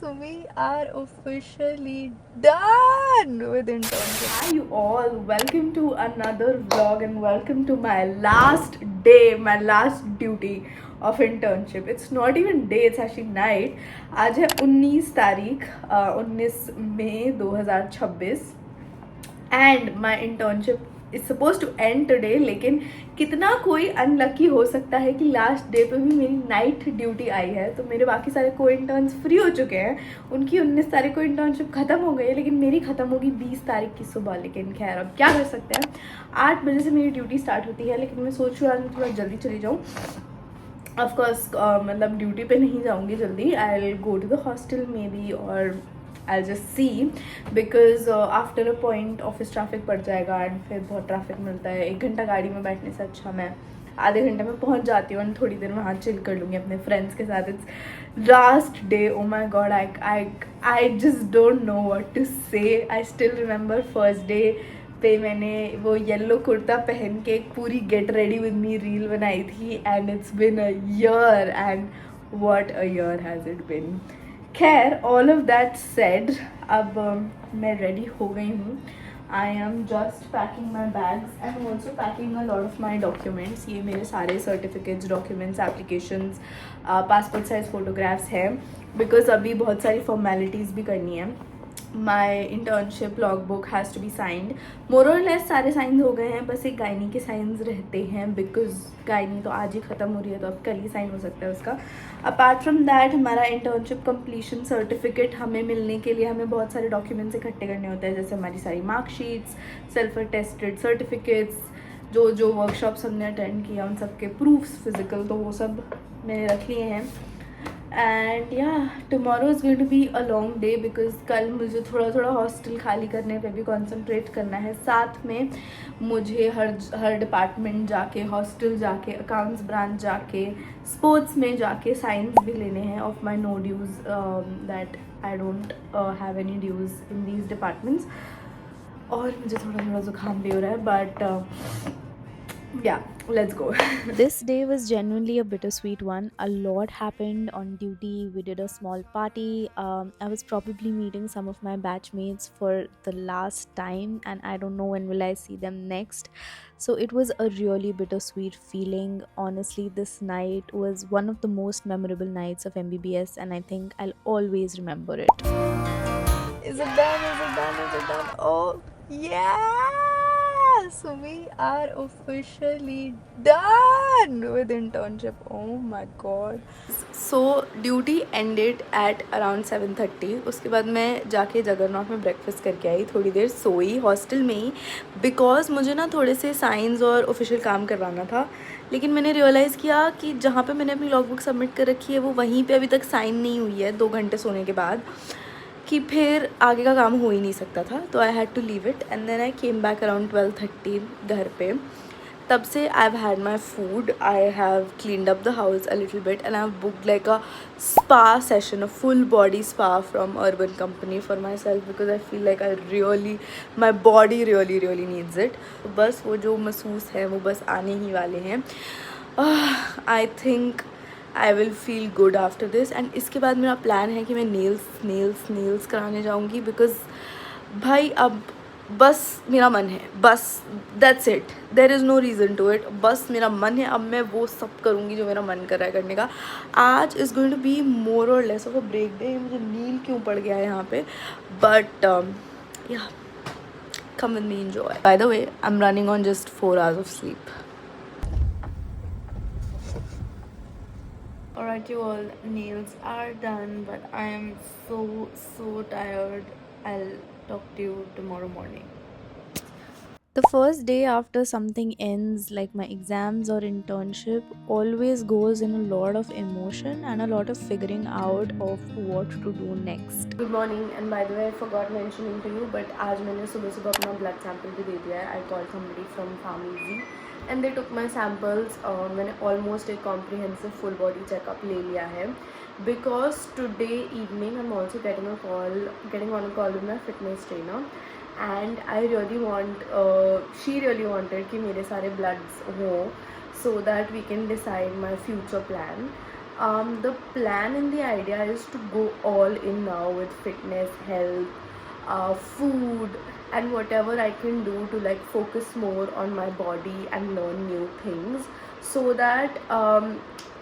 So we are officially done with internship. Hi you all, welcome to another vlog and welcome to my last day, my last duty of internship. It's not even day, it's actually night. आज है 19 तारीख 19 मई 2026 and my internship is suppose to end today. लेकिन कितना कोई unlucky हो सकता है कि लास्ट डे पे भी मेरी नाइट ड्यूटी आई है. तो मेरे बाकी सारे को इंटर्न्स फ्री हो चुके हैं, उनकी 19 तारीख को इंटर्नशिप ख़त्म हो गई है, लेकिन मेरी ख़त्म होगी 20 तारीख की सुबह. लेकिन खैर अब क्या कर सकते हैं. 8 बजे से मेरी ड्यूटी स्टार्ट होती है, लेकिन मैं सोच रही हूँ आज थोड़ा जल्दी चली जाऊँ. ऑफकोर्स मतलब ड्यूटी पे नहीं जाऊँगी जल्दी. I will go to the hostel maybe, और I'll just see because after a point office traffic पड़ जाएगा एंड फिर बहुत ट्रैफिक मिलता है. 1 घंटा गाड़ी में बैठने से अच्छा मैं आधे घंटे में पहुंच जाती हूँ एंड थोड़ी देर वहाँ चिल कर लूँगी अपने फ्रेंड्स के साथ. It's last day. Oh my god, I just don't know what to say. I still remember first day पे मैंने वो येलो कुर्ता पहन के एक पूरी get ready with me reel बनाई थी and it's been a year and what a year has it been. खैर, ऑल ऑफ दैट सेड, अब मैं रेडी हो गई हूँ. I am just packing my bags and also packing a lot of my documents. ये मेरे सारे certificates, documents, applications, passport size photographs हैं बिकॉज अभी बहुत सारी फॉर्मेलिटीज़ भी करनी है. My internship log book has to be signed. More और लेस सारे साइंस हो गए हैं, बस एक गायनी के साइंस रहते हैं बिकॉज गायनी तो आज ही ख़त्म हो रही है, तो अब कल ही साइन हो सकता है उसका. अपार्ट फ्रॉम दैट, हमारा इंटर्नशिप कंप्लीशन सर्टिफिकेट हमें मिलने के लिए हमें बहुत सारे डॉक्यूमेंट्स इकट्ठे करने होते हैं, जैसे हमारी सारी मार्कशीट्स, सेल्फ अटेस्टेड सर्टिफिकेट्स, जो जो वर्कशॉप्स हमने अटेंड किया उन सब के प्रूफ्स फिजिकल, तो वो सब मैंने रख लिए हैं. And yeah tomorrow is going to be a long day because कल मुझे थोड़ा थोड़ा हॉस्टल खाली करने पे भी कॉन्सेंट्रेट करना है. साथ में मुझे हर डिपार्टमेंट जाके, हॉस्टल जाके, अकाउंट्स ब्रांच जाके, स्पोर्ट्स में जाके साइंस भी लेने हैं of my no dues that I don't have any dues in these departments. और मुझे थोड़ा थोड़ा ज़ुकाम भी हो रहा है but yeah, let's go. This day was genuinely a bittersweet one. A lot happened on duty. We did a small party. I was probably meeting some of my batchmates for the last time, and I don't know when will I see them next. So it was a really bittersweet feeling. Honestly, this night was one of the most memorable nights of MBBS, and I think I'll always remember it. Is it done? Is it done? Is it done? Oh, yeah! So we are officially done with internship. Oh my god. So duty ended at around 7:30. उसके बाद मैं जाके juggernaut में breakfast करके आई, थोड़ी देर सोई hostel में ही because मुझे ना थोड़े से साइंस और ऑफिशियल काम करवाना था. लेकिन मैंने रियलाइज़ किया कि जहाँ पे मैंने अपनी लॉग बुक सबमिट कर रखी है वो वहीं पे अभी तक साइन नहीं हुई है 2 घंटे सोने के बाद, कि फिर आगे का काम हो ही नहीं सकता था. तो I had to leave it and then I came back around 12:30 घर पे. तब से I have had my food, I have cleaned up the house a little bit and I have booked like a spa session, a full body spa from Urban Company for myself because I feel like I really, my body really really needs it. बस वो जो महसूस है वो बस आने ही वाले हैं. I think I will feel good after this. And इसके बाद मेरा प्लान है कि मैं नेल्स कराने जाऊँगी बिकॉज भाई अब बस मेरा मन है, बस that's it. There is no reason to it. बस मेरा मन है, अब मैं वो सब करूँगी जो मेरा मन कर रहा है करने का. आज is going to be more और less of a break day. मुझे नील क्यों पड़ गया है यहाँ पे, बट या come with me, enjoy. By the way, I'm running on just 4 hours of sleep. Alright you all, nails are done but I am so tired. I'll talk to you tomorrow morning. The first day after something ends, like my exams or internship, always goes in a lot of emotion and a lot of figuring out of what to do next. Good morning, and by the way I forgot mentioning to you but आज मैंने सुबह सुबह अपना blood sample भी दे दिया है. I called somebody from Pharmacy and they took my samples. मैंने almost एक comprehensive full body checkup ले लिया है because today evening I'm also getting on a call with my fitness trainer. And I really want, she really wanted कि मेरे सारे bloods हों so that we can decide my future plan. The plan and the idea is to go all in now with fitness, health, food, and whatever I can do to like focus more on my body and learn new things, so that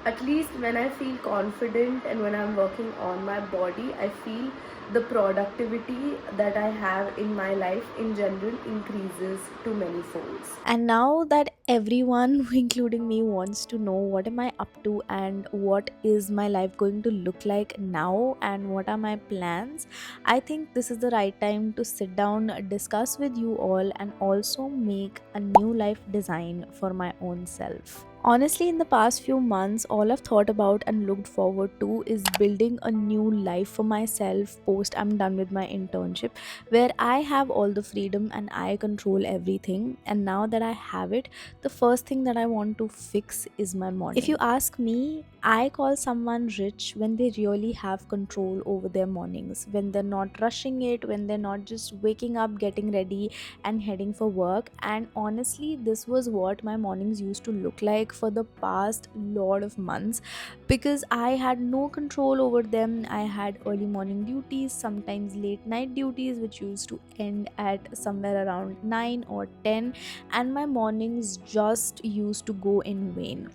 at least when I feel confident and when I'm working on my body, I feel the productivity that I have in my life in general increases to many folds. And now that everyone, including me, wants to know what am I up to and what is my life going to look like now and what are my plans, I think this is the right time to sit down, discuss with you all, and also make a new life design for my own self. Honestly, in the past few months, all I've thought about and looked forward to is building a new life for myself post I'm done with my internship, where I have all the freedom and I control everything. And now that I have it, the first thing that I want to fix is my morning. If you ask me, I call someone rich when they really have control over their mornings, when they're not rushing it, when they're not just waking up, getting ready, and heading for work. And honestly, this was what my mornings used to look like for the past lot of months, because I had no control over them. I had early morning duties, sometimes late night duties, which used to end at somewhere around 9 or 10, and my mornings just used to go in vain.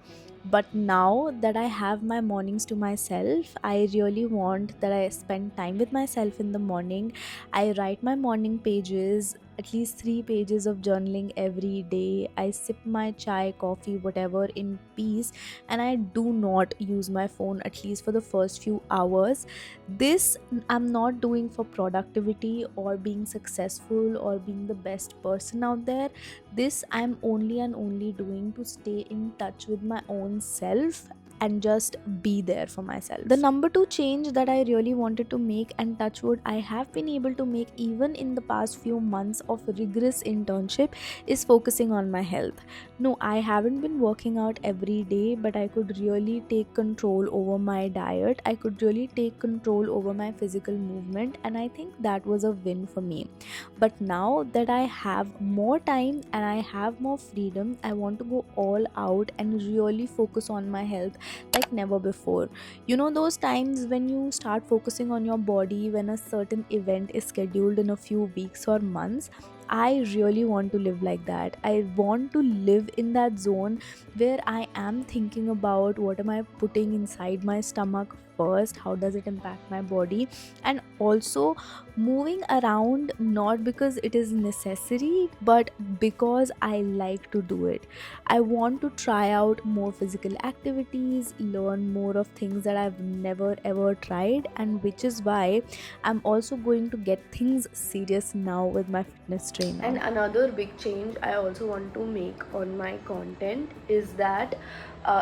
But now that I have my mornings to myself, I really want that I spend time with myself in the morning. I write my morning pages, at least 3 pages of journaling every day. I sip my chai, coffee, whatever in peace, and I do not use my phone at least for the first few hours. This I'm not doing for productivity or being successful or being the best person out there. This I'm only and only doing to stay in touch with my own self and just be there for myself. The number two change that I really wanted to make, and touch wood, I have been able to make even in the past few months of rigorous internship, is focusing on my health. No, I haven't been working out every day, but I could really take control over my diet. I could really take control over my physical movement, and I think that was a win for me. But now that I have more time and I have more freedom, I want to go all out and really focus on my health like never before. You know, those times when you start focusing on your body when a certain event is scheduled in a few weeks or months. I really want to live like that. I want to live in that zone where I am thinking about what am I putting inside my stomach first, how does it impact my body, and also moving around not because it is necessary but because I like to do it. I want to try out more physical activities, learn more of things that I've never ever tried, and which is why I'm also going to get things serious now with my fitness trainer. And another big change I also want to make on my content is that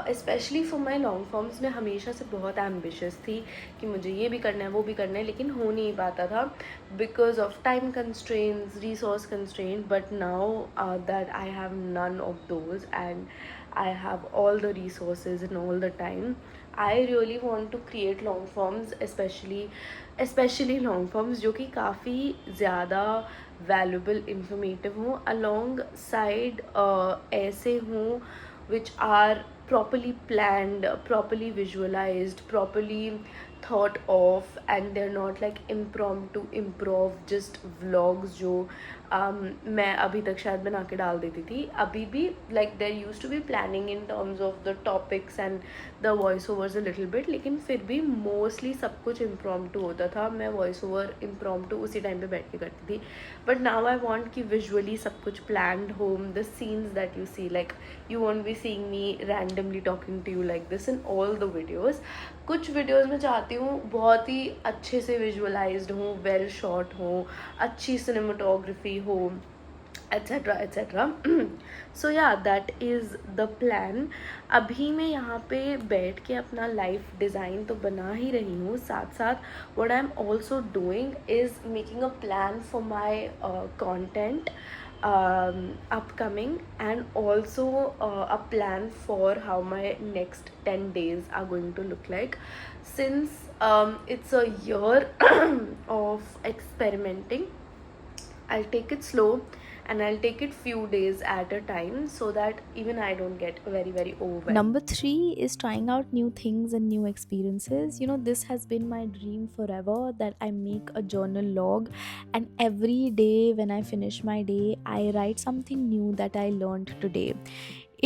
especially for my long forms, मैं हमेशा से बहुत ambitious थी कि मुझे ये भी करना है वो भी करना है, लेकिन हो नहीं पाता था because of time constraints, resource constraint. But now that I have none of those and I have all the resources and all the time, I really want to create long forms, especially long forms जो कि काफ़ी ज़्यादा valuable informative हों, along side ऐसे हों which are properly planned, properly visualized, properly thought of, and they're not like impromptu improv just vlogs जो मैं अभी तक शायद बना के डाल देती थी. अभी भी like there used to be planning in terms of the topics and the voice overs a little bit, लेकिन फिर भी mostly सब कुछ impromptu होता था. मैं voice over impromptu उसी टाइम पे बैठ के करती थी. But now I want कि visually सब कुछ planned हो. The scenes that you see, like you won't be seeing me randomly talking to you like this in all the videos. कुछ वीडियोस में चाहती हूँ बहुत ही अच्छे से विजुअलाइज्ड हो, वेल शॉट हो, अच्छी सिनेमाटोग्राफी हो, एट्सेट्रा एट्सेट्रा. सो या दैट इज़ द प्लान. अभी मैं यहाँ पे बैठ के अपना लाइफ डिज़ाइन तो बना ही रही हूँ, साथ साथ what I am also doing is making a plan for my content upcoming, and also a plan for how my next 10 days are going to look like, since it's a year of experimenting. I'll take it slow and I'll take it few days at a time so that even I don't get very very overwhelmed. Number three is trying out new things and new experiences. This has been my dream forever, that I make a journal log, and every day when I finish my day, I write something new that I learned today.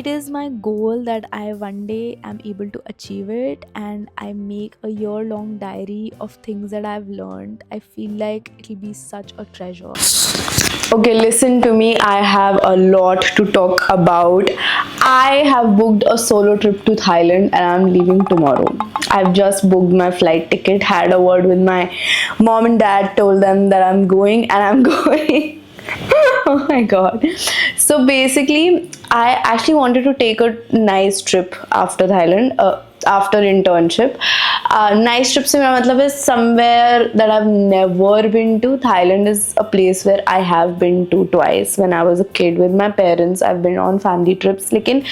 It is my goal that I one day am able to achieve it, and I make a year long diary of things that I've learned. I feel like it'll be such a treasure. Okay, listen to me. I have a lot to talk about. I have booked a solo trip to Thailand and I'm leaving tomorrow. I've just booked my flight ticket, had a word with my mom and dad, told them that I'm going, and I'm going. Oh my god. So basically, I actually wanted to take a nice trip after Thailand, after internship. Nice trip se mera matlab is somewhere that I've never been to. Thailand is a place where I have been to twice. When I was a kid with my parents, I've been on family trips. Lekin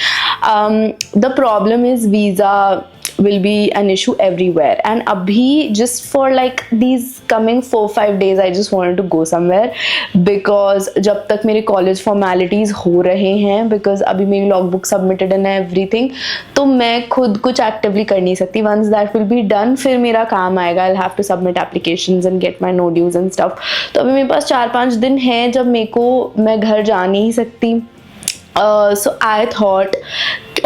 the problem is visa will be an issue everywhere, and abhi just for like these coming 4-5 days I just wanted to go somewhere, because जब तक मेरे college formalities हो रहे हैं, because अभी मेरी logbook submitted and everything, तो मैं खुद कुछ actively कर नहीं सकती. Once that will be done, फिर मेरा काम आएगा. I'll have to submit applications and get my no dues and stuff. तो अभी मेरे पास 4-5 दिन हैं जब मैं घर जा नहीं सकती. So I thought,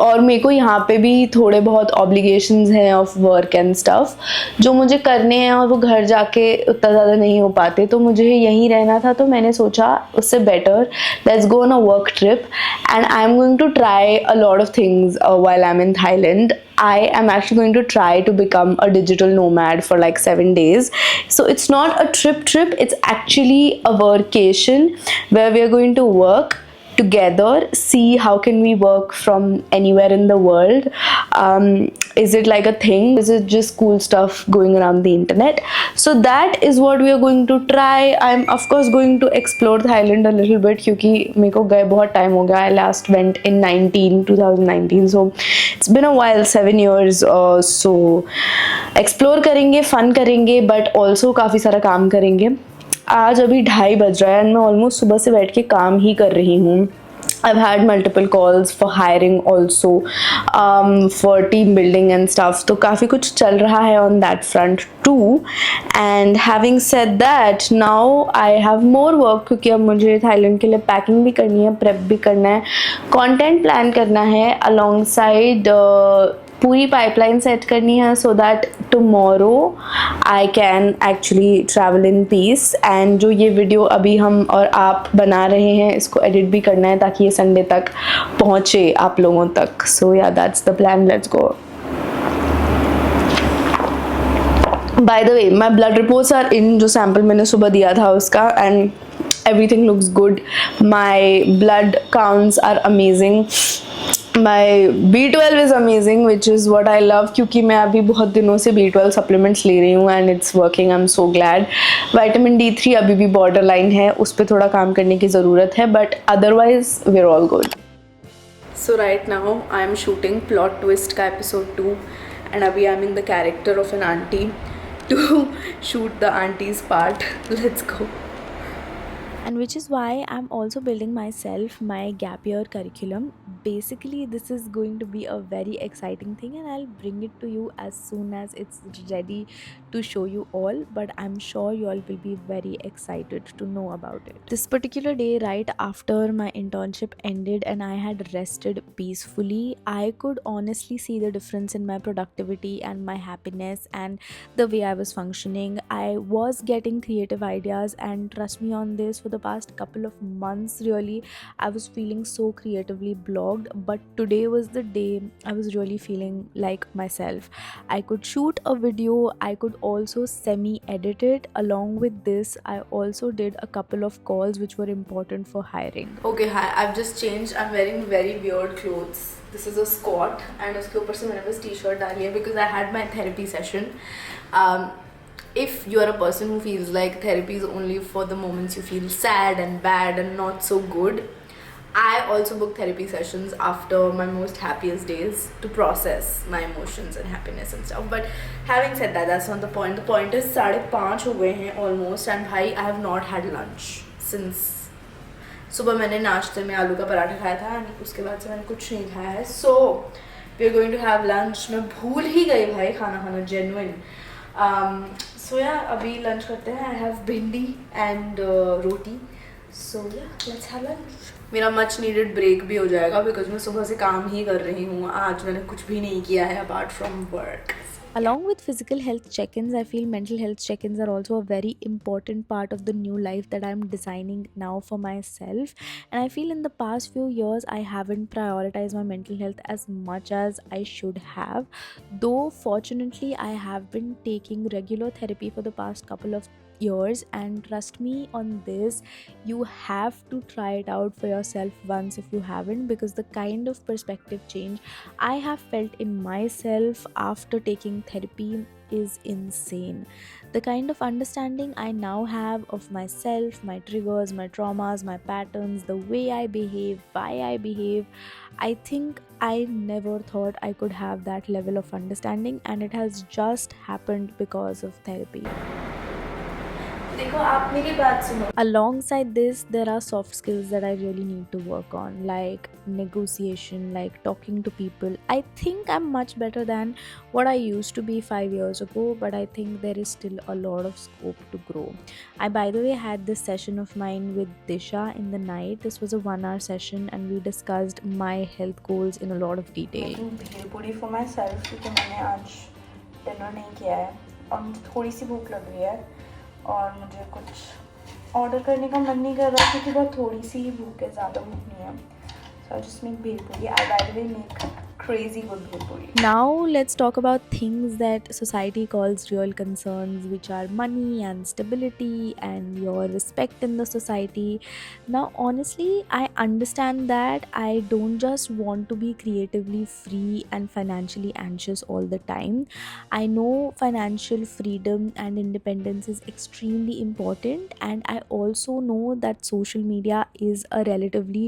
और मेरे को यहाँ पे भी थोड़े बहुत ऑब्लिगेशंस हैं ऑफ वर्क एंड स्टफ जो मुझे करने हैं, और वो घर जाके उतना ज़्यादा नहीं हो पाते, तो मुझे यहीं रहना था. तो मैंने सोचा उससे better let's go on a work trip, and I am going to try a lot of things while I'm in Thailand. I am actually going to try to become a digital nomad for like 7 days. So it's not a trip, it's actually a workation where we are going to work together, see how can we work from anywhere in the world. Is it like a thing? Is it just cool stuff going around the internet? So that is what we are going to try. I'm of course going to explore Thailand a little bit क्योंकि मेरे को गए बहुत time हो गया. I last went in 2019, so it's been a while, 7 years. So explore करेंगे, fun करेंगे, but also काफ़ी सारा काम करेंगे. आज अभी 2:30 बज रहा है एंड मैं ऑलमोस्ट सुबह से बैठ के काम ही कर रही हूँ. I've had multiple calls for hiring also, for team building and stuff. तो काफ़ी कुछ चल रहा है on that front too. And having said that, now I have more work क्योंकि अब मुझे थाईलैंड के लिए पैकिंग भी करनी है, प्रेप भी करना है, कंटेंट प्लान करना है, alongside पूरी पाइपलाइन सेट करनी है, so that tomorrow I can actually travel in peace. And जो ये वीडियो अभी हम और आप बना रहे हैं, इसको एडिट भी करना है ताकि ये संडे तक पहुँचे आप लोगों तक. So yeah that's the plan, let's go. By the way, my blood reports are in. जो सैम्पल मैंने सुबह दिया था उसका, and everything looks good. My blood counts are amazing. My B12 is amazing, which is what I love क्योंकि मैं अभी बहुत दिनों से B12 supplements ले रही हूँ and it's working. I'm so glad. Vitamin D3 अभी भी borderline है, उस पर थोड़ा काम करने की ज़रूरत है, but otherwise we're all good. So right now I am shooting Plot Twist का episode 2 and अभी I'm in the character of an auntie to shoot the auntie's part. Let's go. And which is why I'm also building myself my gap year curriculum. Basically, this is going to be a very exciting thing, and I'll bring it to you as soon as it's ready to show you all. But I'm sure you all will be very excited to know about it. This particular day, right after my internship ended and I had rested peacefully, I could honestly see the difference in my productivity and my happiness and the way I was functioning. I was getting creative ideas, and trust me on this, for the past couple of months really I was feeling so creatively blocked, but today was the day I was really feeling like myself. I could shoot a video, I could also semi-edit it. Along with this, I also did a couple of calls which were important for hiring. Okay, hi, I've just changed. I'm wearing very weird clothes. This is a squat and उसके ऊपर से मैंने बस t-shirt डाली है because I had my therapy session. If you are a person who feels like therapy is only for the moments you feel sad and bad and not so good, I also book therapy sessions after my most happiest days to process my emotions and happiness and stuff. But having said that, that's not the point. The point is 5:30 हो गए हैं almost, and भाई I have not had lunch since. सुबह मैंने नाश्ते में आलू का पराठा खाया था and उसके बाद से मैंने कुछ नहीं खाया है. So we are going to have lunch. मैं भूल ही गई भाई खाना खाना genuine. So yeah, अभी lunch करते हैं. I have भिंडी and roti. So yeah, let's have lunch. मेरा मच नीडेड ब्रेक भी हो जाएगा बिकॉज मैं सुबह से काम ही कर रही हूँ. आज मैंने कुछ भी नहीं किया है apart from work. Along with physical health check ins, I feel mental health check ins are also a very important part of the new life that I'm designing now for myself. And I feel in the past few years, I haven't prioritized my mental health as much as I should have. Though, fortunately, I have been taking regular therapy for the past couple of years, and trust me on this, you have to try it out for yourself once if you haven't, because the kind of perspective change I have felt in myself after taking therapy is insane. The kind of understanding I now have of myself, my triggers, my traumas, my patterns, the way I behave, why I behave, I think I never thought I could have that level of understanding, and it has just happened because of therapy. देखो आप मेरी बात सुनो. Alongside this, there are soft skills that I really need to work on, like negotiation, like talking to people. I think I'm much better than what I used to be 5 years ago, but I think there is still a lot of scope to grow. I, by the way, had this session of mine with Disha in the night. This was a 1 hour session, and we discussed my health goals in a lot of detail. Making bhelpuri for myself क्योंकि मैंने आज dinner नहीं किया है और मुझे थोड़ी सी भूख लग रही है और मुझे कुछ ऑर्डर करने का मन नहीं कर रहा क्योंकि बहुत थोड़ी सी ही भूख है, ज़्यादा भूख नहीं है. So I'll just make bhelpuri. I by the way make crazy good bhelpuri. Now let's talk about things that society calls real concerns, which are money and stability and your respect in the society. Now honestly, I understand that I don't just want to be creatively free and financially anxious all the time. I know financial freedom and independence is extremely important, and I also know that social media is a relatively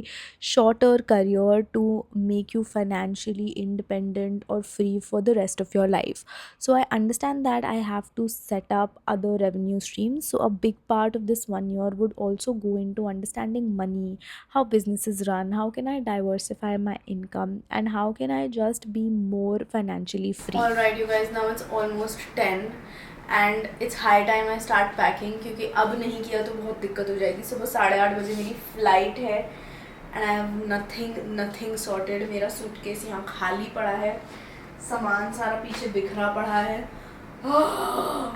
shorter career to make you financially independent or free for the rest of your life. So I understand that I have to set up other revenue streams. So a big part of this 1 year would also go into understanding money, how businesses run, how can I diversify my income, and how can I just be more financially free. Alright you guys, now it's almost 10 and it's high time I start packing क्योंकि अब नहीं किया तो बहुत दिक्कत हो जाएगी. सुबह 8:30 बजे मेरी फ्लाइट है and I have nothing sorted. मेरा सूटकेस यहाँ खाली पड़ा है, सामान सारा पीछे बिखरा पड़ा है.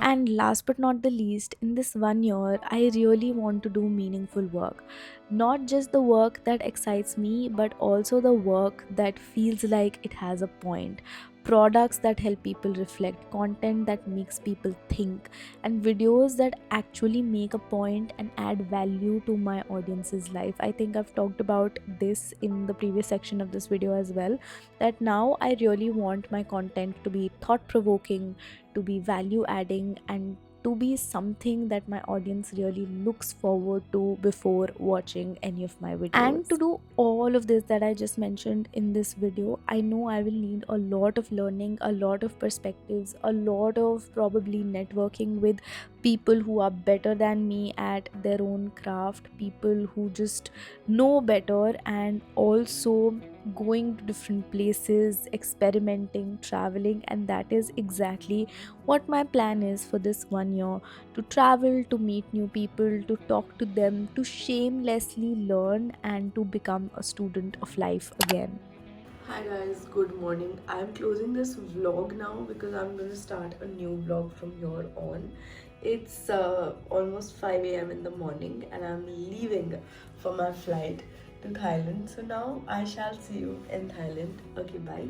And last but not the least, in this 1 year, I really want to do meaningful work. Not just the work that excites me, but also the work that feels like it has a point. Products that help people reflect, content that makes people think, and videos that actually make a point and add value to my audience's life. I think I've talked about this in the previous section of this video as well, that now I really want my content to be thought provoking, to be value adding, and to be something that my audience really looks forward to before watching any of my videos. And to do all of this that I just mentioned in this video, I know I will need a lot of learning, a lot of perspectives, a lot of probably networking with people who are better than me at their own craft, people who just know better, and also going to different places, experimenting, traveling. And that is exactly what my plan is for this 1 year: to travel, to meet new people, to talk to them, to shamelessly learn, and to become a student of life again. Hi guys, good morning. I'm closing this vlog now because I'm going to start a new vlog from here on. It's almost 5 a.m. in the morning and I'm leaving for my flight to Thailand. So now I shall see you in Thailand. Okay, bye.